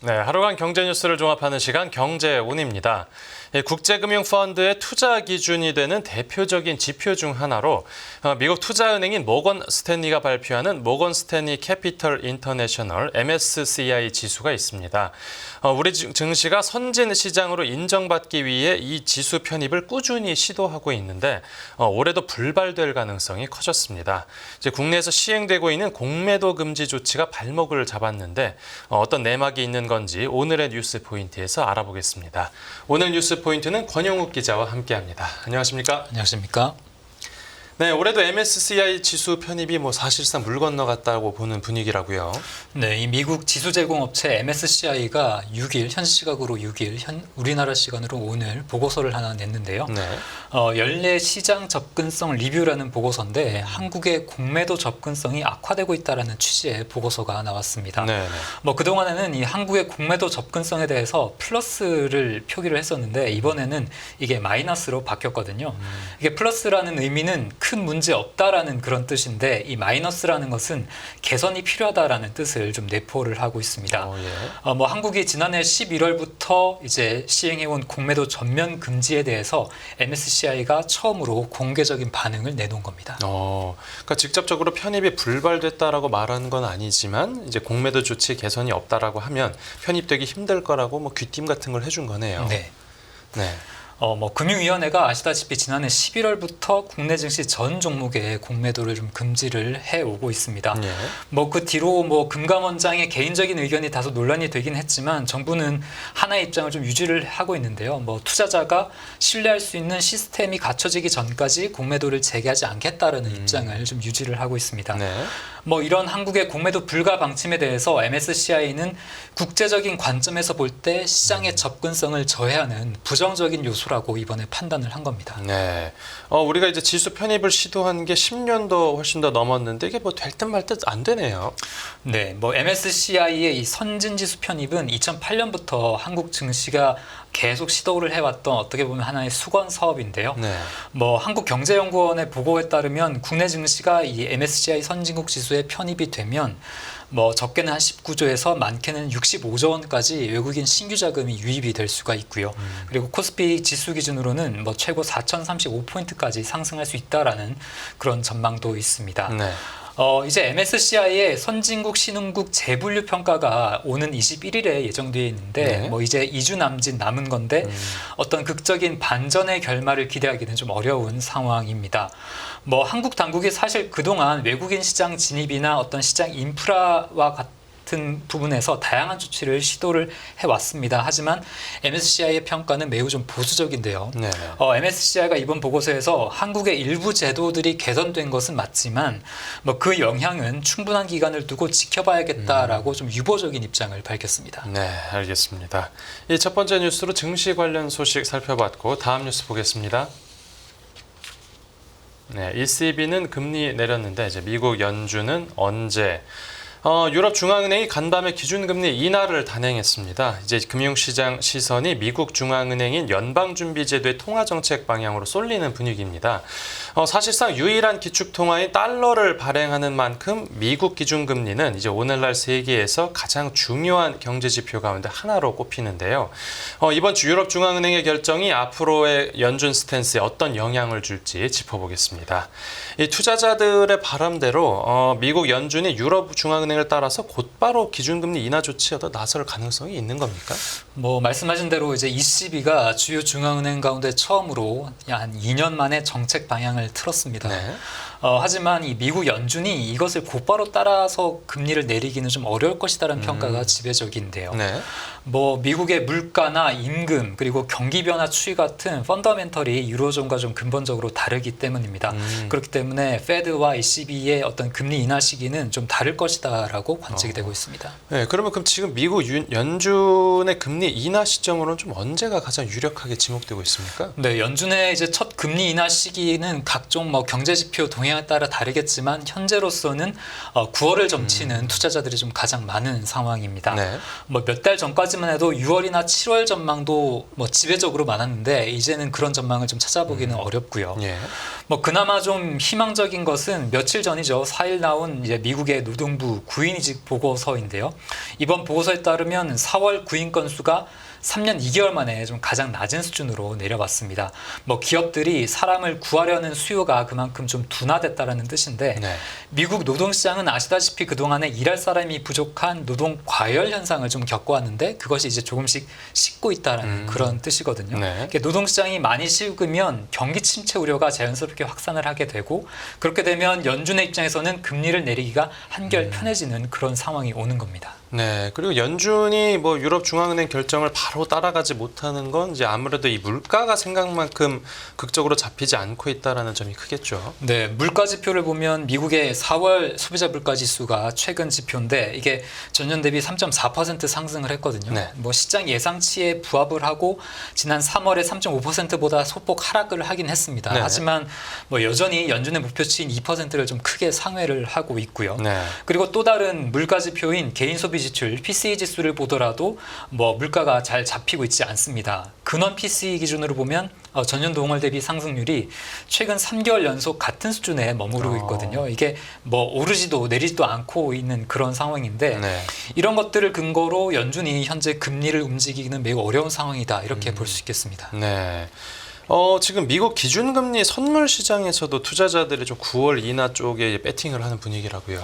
네, 하루간 경제 뉴스를 종합하는 시간 경제온입니다. 국제금융펀드의 투자 기준이 되는 대표적인 지표 중 하나로 미국 투자은행인 모건 스탠리가 발표하는 모건 스탠리 캐피털 인터내셔널 MSCI 지수가 있습니다. 우리 증시가 선진 시장으로 인정받기 위해 이 지수 편입을 꾸준히 시도하고 있는데 올해도 불발될 가능성이 커졌습니다. 이제 국내에서 시행되고 있는 공매도 금지 조치가 발목을 잡았는데 어떤 내막이 있는 건지 오늘의 뉴스 포인트에서 알아보겠습니다. 오늘 뉴스 포인트는 권영욱 기자와 함께합니다. 안녕하십니까? 안녕하십니까? 네, 올해도 MSCI 지수 편입이 사실상 물 건너갔다고 보는 분위기라고요. 네, 이 미국 지수 제공업체 MSCI가 6일, 현 시각으로 6일, 우리나라 시간으로 오늘 보고서를 하나 냈는데요. 네. 연례 시장 접근성 리뷰라는 보고서인데 한국의 공매도 접근성이 악화되고 있다라는 취지의 보고서가 나왔습니다. 네. 그동안에는 이 한국의 공매도 접근성에 대해서 플러스를 표기를 했었는데 이번에는 이게 마이너스로 바뀌었거든요. 이게 플러스라는 의미는 큰 문제 없다라는 그런 뜻인데 이 마이너스라는 것은 개선이 필요하다라는 뜻을 좀 내포를 하고 있습니다. 예. 한국이 지난해 11월부터 이제 시행해온 공매도 전면 금지에 대해서 MSCI가 처음으로 공개적인 반응을 내놓은 겁니다. 그러니까 직접적으로 편입이 불발됐다라고 말하는 건 아니지만 이제 공매도 조치 개선이 없다라고 하면 편입되기 힘들 거라고 귀띔 같은 걸 해준 거네요. 네. 네. 금융위원회가 아시다시피 지난해 11월부터 국내 증시 전 종목에 공매도를 좀 금지를 해오고 있습니다. 예. 그 뒤로 금감원장의 개인적인 의견이 다소 논란이 되긴 했지만 정부는 하나의 입장을 좀 유지를 하고 있는데요. 투자자가 신뢰할 수 있는 시스템이 갖춰지기 전까지 공매도를 재개하지 않겠다라는 입장을 좀 유지를 하고 있습니다. 네. 이런 한국의 공매도 불가 방침에 대해서 MSCI는 국제적인 관점에서 볼 때 시장의 접근성을 저해하는 부정적인 요소라고 이번에 판단을 한 겁니다. 네. 우리가 이제 지수 편입을 시도한 게 10년도 훨씬 더 넘었는데 이게 될 듯 말 듯 안 되네요. 네. MSCI의 이 선진지수 편입은 2008년부터 한국 증시가 계속 시도를 해왔던 어떻게 보면 하나의 수건 사업인데요. 네. 한국경제연구원의 보고에 따르면 국내 증시가 이 MSCI 선진국 지수에 편입이 되면 적게는 한 19조에서 많게는 65조 원까지 외국인 신규 자금이 유입이 될 수가 있고요. 그리고 코스피 지수 기준으로는 최고 4,035포인트까지 상승할 수 있다라는 그런 전망도 있습니다. 네. 이제 MSCI의 선진국 신흥국 재분류 평가가 오는 21일에 예정되어 있는데 네. 이제 2주 남짓 남은 건데 어떤 극적인 반전의 결말을 기대하기는 좀 어려운 상황입니다. 한국 당국이 사실 그동안 외국인 시장 진입이나 어떤 시장 인프라와 같은 부분에서 다양한 조치를 시도를 해왔습니다. 하지만 MSCI의 평가는 매우 좀 보수적인데요. 네. MSCI가 이번 보고서에서 한국의 일부 제도들이 개선된 것은 맞지만 그 영향은 충분한 기간을 두고 지켜봐야겠다라고 좀 유보적인 입장을 밝혔습니다. 네, 알겠습니다. 이 첫 번째 뉴스로 증시 관련 소식 살펴봤고 다음 뉴스 보겠습니다. 네, ECB는 금리 내렸는데 이제 미국 연준은 언제? 유럽 중앙은행이 간밤에 기준금리 인하를 단행했습니다. 이제 금융시장 시선이 미국 중앙은행인 연방준비제도의 통화정책 방향으로 쏠리는 분위기입니다. 사실상 유일한 기축통화인 달러를 발행하는 만큼 미국 기준금리는 이제 오늘날 세계에서 가장 중요한 경제지표 가운데 하나로 꼽히는데요. 이번 주 유럽 중앙은행의 결정이 앞으로의 연준 스탠스에 어떤 영향을 줄지 짚어보겠습니다. 이 투자자들의 바람대로 미국 연준이 유럽 중앙은행을 따라서 곧바로 기준금리 인하 조치에 나설 가능성이 있는 겁니까? 말씀하신 대로 이제 ECB가 주요 중앙은행 가운데 처음으로 한 2년 만에 정책 방향을 틀었습니다. 네. 하지만 이 미국 연준이 이것을 곧바로 따라서 금리를 내리기는 좀 어려울 것이다라는 평가가 지배적인데요. 네. 미국의 물가나 임금 그리고 경기 변화 추이 같은 펀더멘털이 유로존과 좀 근본적으로 다르기 때문입니다. 그렇기 때문에 페드와 ECB의 어떤 금리 인하 시기는 좀 다를 것이다라고 관측이 되고 있습니다. 네, 그럼 지금 미국 연준의 금리 인하 시점으로는 좀 언제가 가장 유력하게 지목되고 있습니까? 네, 연준의 이제 첫 금리 인하 시기는 각종 경제 지표 동향에 따라 다르겠지만 현재로서는 9월을 점치는 투자자들이 좀 가장 많은 상황입니다. 네. 몇 달 전까지만 해도 6월이나 7월 전망도 지배적으로 많았는데 이제는 그런 전망을 좀 찾아보기는 어렵고요. 예. 뭐 그나마 좀 희망적인 것은 며칠 전이죠. 4일 나온 이제 미국의 노동부 구인이직 보고서인데요. 이번 보고서에 따르면 4월 구인 건수가 3년 2개월 만에 좀 가장 낮은 수준으로 내려왔습니다. 뭐 기업들이 사람을 구하려는 수요가 그만큼 좀 둔화됐다라는 뜻인데 네. 미국 노동시장은 아시다시피 그동안에 일할 사람이 부족한 노동 과열 현상을 좀 겪어왔는데 그것이 이제 조금씩 식고 있다라는 그런 뜻이거든요. 네. 그러니까 노동시장이 많이 식으면 경기 침체 우려가 자연스럽게 확산을 하게 되고 그렇게 되면 연준의 입장에서는 금리를 내리기가 한결 편해지는 그런 상황이 오는 겁니다. 네, 그리고 연준이 뭐 유럽 중앙은행 결정을 바로 따라가지 못하는 건 이제 아무래도 이 물가가 생각만큼 극적으로 잡히지 않고 있다라는 점이 크겠죠. 네, 물가 지표를 보면 미국의 4월 소비자 물가 지수가 최근 지표인데 이게 전년 대비 3.4% 상승을 했거든요. 네. 뭐 시장 예상치에 부합을 하고 지난 3월에 3.5%보다 소폭 하락을 하긴 했습니다. 네. 하지만 뭐 여전히 연준의 목표치인 2%를 좀 크게 상회를 하고 있고요. 네. 그리고 또 다른 물가 지표인 개인 소비 지출 PCE 지수를 보더라도 뭐 물가가 잘 잡히고 있지 않습니다. 근원 PCE 기준으로 보면 전년 동월 대비 상승률이 최근 3개월 연속 같은 수준에 머무르고 있거든요. 이게 뭐 오르지도 내리지도 않고 있는 그런 상황인데 네. 이런 것들을 근거로 연준이 현재 금리를 움직이기는 매우 어려운 상황이다 이렇게 볼 수 있겠습니다. 네. 지금 미국 기준금리 선물 시장에서도 투자자들이 좀 9월 인하 쪽에 배팅을 하는 분위기라고요.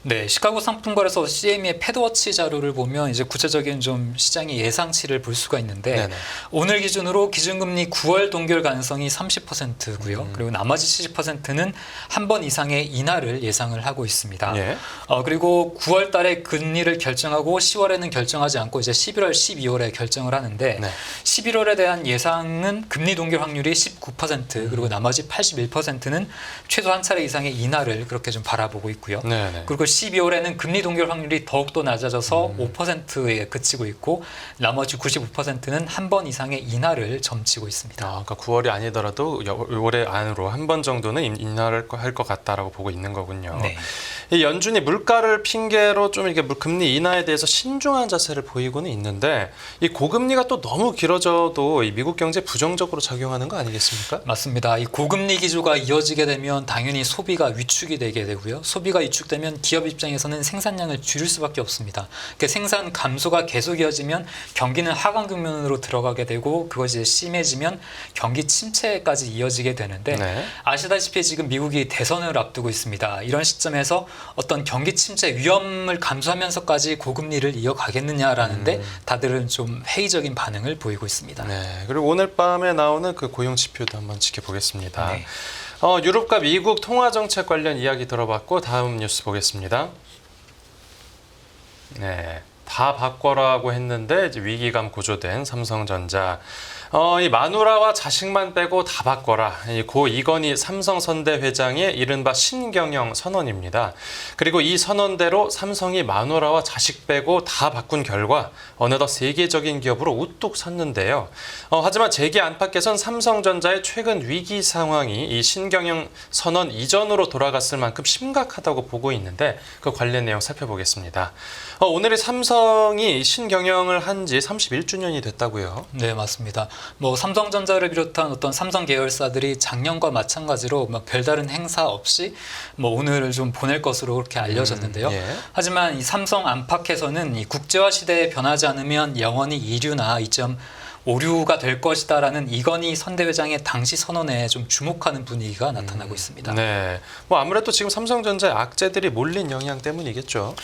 네, 시카고 상품거래소 CME의 패드워치 자료를 보면 이제 구체적인 좀 시장의 예상치를 볼 수가 있는데 네네. 오늘 기준으로 기준금리 9월 동결 가능성이 30%고요. 그리고 나머지 70%는 한 번 이상의 인하를 예상을 하고 있습니다. 예. 그리고 9월 달에 금리를 결정하고 10월에는 결정하지 않고 이제 11월, 12월에 결정을 하는데 네. 11월에 대한 예상은 금리 동결 확률이 19% 그리고 나머지 81%는 최소 한 차례 이상의 인하를 그렇게 좀 바라보고 있고요. 네네. 그리고 12월에는 금리 동결 확률이 더욱더 낮아져서 5%에 그치고 있고 나머지 95%는 한 번 이상의 인하를 점치고 있습니다. 그러니까 9월이 아니더라도 올해 안으로 한 번 정도는 인하를 할 것 같다라고 보고 있는 거군요. 네. 이 연준이 물가를 핑계로 좀 이렇게 금리 인하에 대해서 신중한 자세를 보이고는 있는데 이 고금리가 또 너무 길어져도 이 미국 경제에 부정적으로 작용하는 거 아니겠습니까? 맞습니다. 이 고금리 기조가 이어지게 되면 당연히 소비가 위축이 되게 되고요. 소비가 위축되면 기업 입장에서는 생산량을 줄일 수밖에 없습니다. 그러니까 생산 감소가 계속 이어지면 경기는 하강 국면으로 들어가게 되고 그것이 심해지면 경기 침체까지 이어지게 되는데 네. 아시다시피 지금 미국이 대선을 앞두고 있습니다. 이런 시점에서 어떤 경기 침체 위험을 감수하면서까지 고금리를 이어가겠느냐라는데 다들은 좀 회의적인 반응을 보이고 있습니다. 네. 그리고 오늘 밤에 나오는 그 고용 지표도 한번 지켜보겠습니다. 네. 유럽과 미국 통화 정책 관련 이야기 들어봤고 다음 뉴스 보겠습니다. 네. 다 바꿔라고 했는데 이제 위기감 고조된 삼성전자. 이 마누라와 자식만 빼고 다 바꿔라. 고 이건희 삼성선대 회장의 이른바 신경영 선언입니다. 그리고 이 선언대로 삼성이 마누라와 자식 빼고 다 바꾼 결과 어느덧 세계적인 기업으로 우뚝 섰는데요. 하지만 재계 안팎에선 삼성전자의 최근 위기 상황이 이 신경영 선언 이전으로 돌아갔을 만큼 심각하다고 보고 있는데 그 관련 내용 살펴보겠습니다. 오늘이 삼성이 신경영을 한 지 31주년이 됐다고요. 네, 맞습니다. 뭐 삼성전자를 비롯한 어떤 삼성 계열사들이 작년과 마찬가지로 뭐 별다른 행사 없이 뭐 오늘을 좀 보낼 것으로 그렇게 알려졌는데요. 예. 하지만 이 삼성 안팎에서는 이 국제화 시대에 변하지 않으면 영원히 2류나 2.5류가 될 것이다라는 이건희 선대회장의 당시 선언에 좀 주목하는 분위기가 나타나고 있습니다. 네, 뭐 아무래도 지금 삼성전자의 악재들이 몰린 영향 때문이겠죠.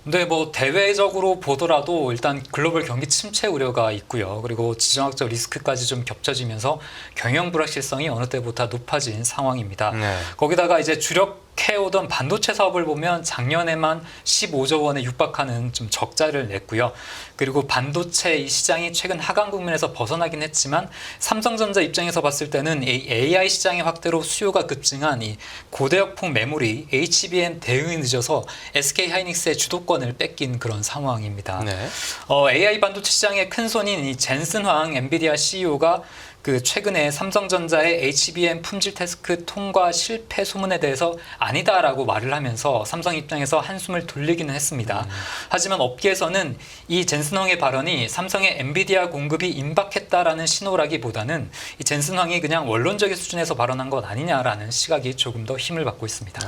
네, 뭐 대외적으로 보더라도 일단 글로벌 경기 침체 우려가 있고요. 그리고 지정학적 리스크까지 좀 겹쳐지면서 경영 불확실성이 어느 때보다 높아진 상황입니다. 네. 거기다가 이제 주력해오던 반도체 사업을 보면 작년에만 15조 원에 육박하는 좀 적자를 냈고요. 그리고 반도체 이 시장이 최근 하강 국면에서 벗어나긴 했지만 삼성전자 입장에서 봤을 때는 이 AI 시장의 확대로 수요가 급증한 이 고대역폭 메모리 HBM 대응이 늦어서 SK하이닉스의 주도권을 뺏긴 그런 상황입니다. 네. AI 반도체 시장의 큰 손인 이 젠슨 황 엔비디아 CEO가 그 최근에 삼성전자의 HBM 품질 테스트 통과 실패 소문에 대해서 아니다라고 말을 하면서 삼성 입장에서 한숨을 돌리기는 했습니다. 하지만 업계에서는 이 젠슨 황의 발언이 삼성의 엔비디아 공급이 임박했다라는 신호라기보다는 이 젠슨 황이 그냥 원론적인 수준에서 발언한 것 아니냐라는 시각이 조금 더 힘을 받고 있습니다.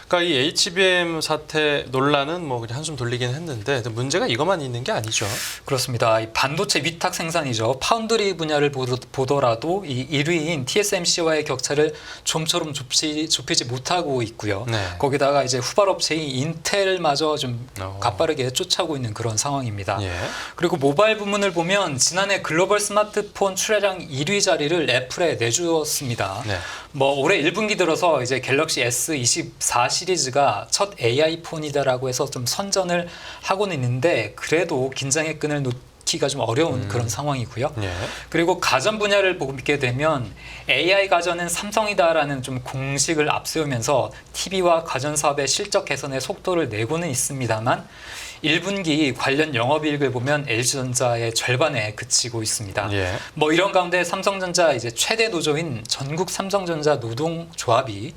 그러니까 이 HBM 사태 논란은 뭐 그냥 한숨 돌리긴 했는데 문제가 이것만 있는 게 아니죠. 그렇습니다. 이 반도체 위탁 생산이죠. 파운드리 분야를 보더라도 이 1위인 TSMC와의 격차를 좀처럼 좁히지 못하고 있고요. 네. 거기다가 이제 후발업체인 인텔마저 좀 가빠르게 쫓아오고 있는 그런 상황입니다. 예. 그리고 그리고 모바일 부문을 보면 지난해 글로벌 스마트폰 출하량 1위 자리를 애플에 내주었습니다. 네. 뭐 올해 1분기 들어서 이제 갤럭시 S24 시리즈가 첫 AI 폰이다라고 해서 좀 선전을 하고는 있는데 그래도 긴장의 끈을 놓기가 좀 어려운 그런 상황이고요. 예. 그리고 가전 분야를 보게 되면 AI 가전은 삼성이다라는 좀 공식을 앞세우면서 TV와 가전 사업의 실적 개선에 속도를 내고는 있습니다만 1분기 관련 영업이익을 보면 LG전자의 절반에 그치고 있습니다. 예. 뭐 이런 가운데 삼성전자 이제 최대 노조인 전국 삼성전자 노동조합이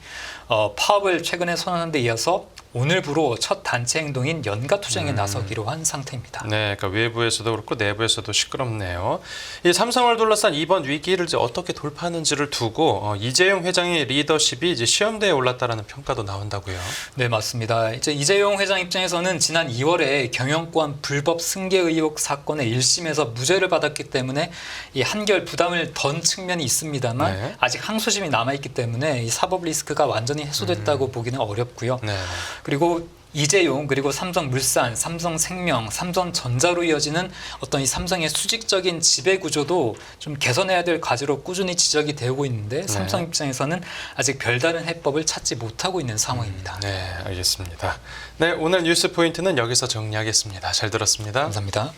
파업을 최근에 선언한 데 이어서 오늘부로 첫 단체 행동인 연가 투쟁에 나서기로 한 상태입니다. 네, 그러니까 외부에서도 그렇고 내부에서도 시끄럽네요. 이 삼성을 둘러싼 이번 위기를 이제 어떻게 돌파하는지를 두고 이재용 회장의 리더십이 이제 시험대에 올랐다라는 평가도 나온다고요. 네, 맞습니다. 이제 이재용 회장 입장에서는 지난 2월에 경영권 불법 승계 의혹 사건의 1심에서 무죄를 받았기 때문에 이 한결 부담을 던 측면이 있습니다만 네. 아직 항소심이 남아있기 때문에 이 사법 리스크가 완전히 해소됐다고 보기는 어렵고요. 네. 그리고 이재용 그리고 삼성물산, 삼성생명, 삼성전자로 이어지는 어떤 이 삼성의 수직적인 지배 구조도 좀 개선해야 될 과제로 꾸준히 지적이 되고 있는데 삼성 입장에서는 아직 별다른 해법을 찾지 못하고 있는 상황입니다. 네, 알겠습니다. 네, 오늘 뉴스 포인트는 여기서 정리하겠습니다. 잘 들었습니다. 감사합니다.